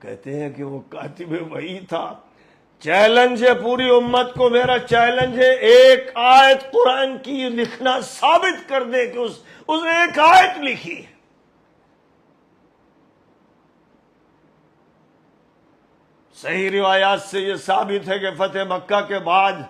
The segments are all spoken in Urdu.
کہتے ہیں کہ وہ کاتب وحی تھا. چیلنج ہے پوری امت کو، میرا چیلنج ہے، ایک آیت قرآن کی لکھنا ثابت کر دے کہ اس نے ایک آیت لکھی. صحیح روایات سے یہ ثابت ہے کہ فتح مکہ کے بعد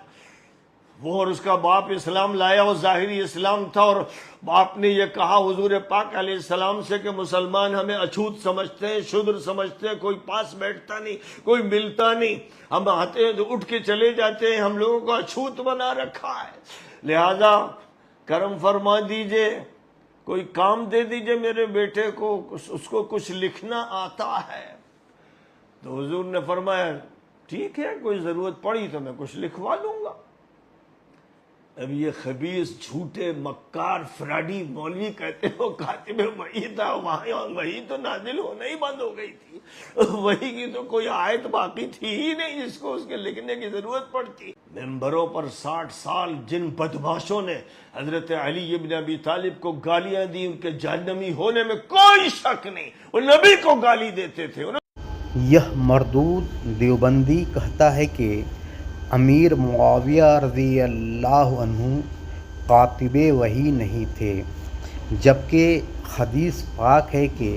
وہ اور اس کا باپ اسلام لایا. وہ ظاہری اسلام تھا، اور باپ نے یہ کہا حضور پاک علیہ السلام سے کہ مسلمان ہمیں اچھوت سمجھتے ہیں، شودر سمجھتے ہیں، کوئی پاس بیٹھتا نہیں، کوئی ملتا نہیں، ہم آتے ہیں تو اٹھ کے چلے جاتے ہیں، ہم لوگوں کو اچھوت بنا رکھا ہے، لہذا کرم فرما دیجئے، کوئی کام دے دیجئے میرے بیٹے کو، اس کو کچھ لکھنا آتا ہے. تو حضور نے فرمایا ٹھیک ہے، کوئی ضرورت پڑی تو میں کچھ لکھوا لوں گا. اب یہ خبیث جھوٹے مکار فراڈی مولوی کہتے ہو کاتب وحی تھا، وہاں وحی تو نازل ہونا ہی بند ہو گئی تھی، وحی کی تو کوئی آیت باقی تھی ہی نہیں جس کو اس کے لکھنے کی ضرورت پڑتی. ممبروں پر 60 سال جن بدماشوں نے حضرت علی ابن ابی طالب کو گالیاں دی، ان کے جہنمی ہونے میں کوئی شک نہیں، وہ نبی کو گالی دیتے تھے. یہ مردود دیوبندی کہتا ہے کہ امیر معاویہ رضی اللہ عنہ کاتب وحی نہیں تھے، جبکہ حدیث پاک ہے کہ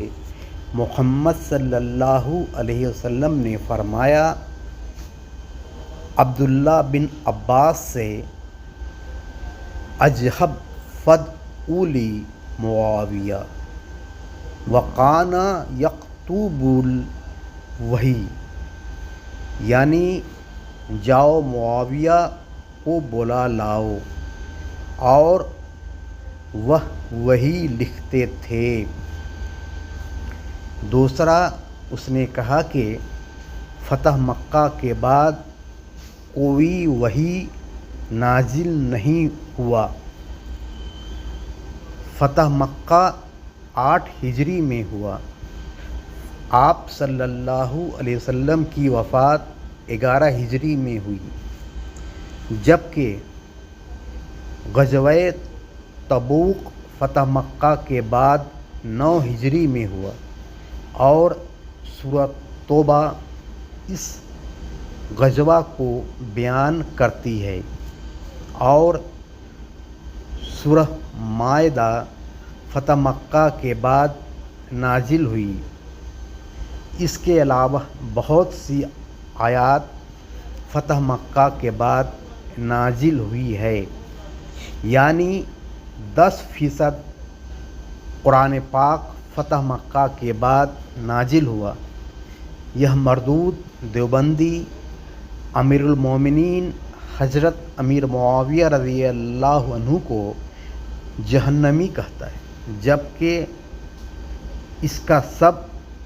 محمد صلی اللہ علیہ وسلم نے فرمایا عبداللہ بن عباس سے اجہب فد اولی معاویہ وقان یکتب الوحی، یعنی جاؤ معاویہ کو بلا لاؤ، اور وہ وحی لکھتے تھے. دوسرا اس نے کہا کہ فتح مکہ کے بعد کوئی وحی نازل نہیں ہوا. فتح مکہ 8 ہجری میں ہوا. آپ صلی اللہ علیہ وسلم کی وفات 11 ہجری میں ہوئی، جبکہ غزوہ تبوک فتح مکہ کے بعد 9 ہجری میں ہوا، اور سورہ توبہ اس غزوہ کو بیان کرتی ہے، اور سورہ مائدہ فتح مکہ کے بعد نازل ہوئی. اس کے علاوہ بہت سی آیات فتح مکہ کے بعد نازل ہوئی ہے، یعنی 10% قرآن پاک فتح مکہ کے بعد نازل ہوا. یہ مردود دیوبندی امیر المومنین حضرت امیر معاویہ رضی اللہ عنہ کو جہنمی کہتا ہے، جبکہ اس کا سب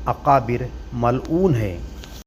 اکابر ملعون ہے.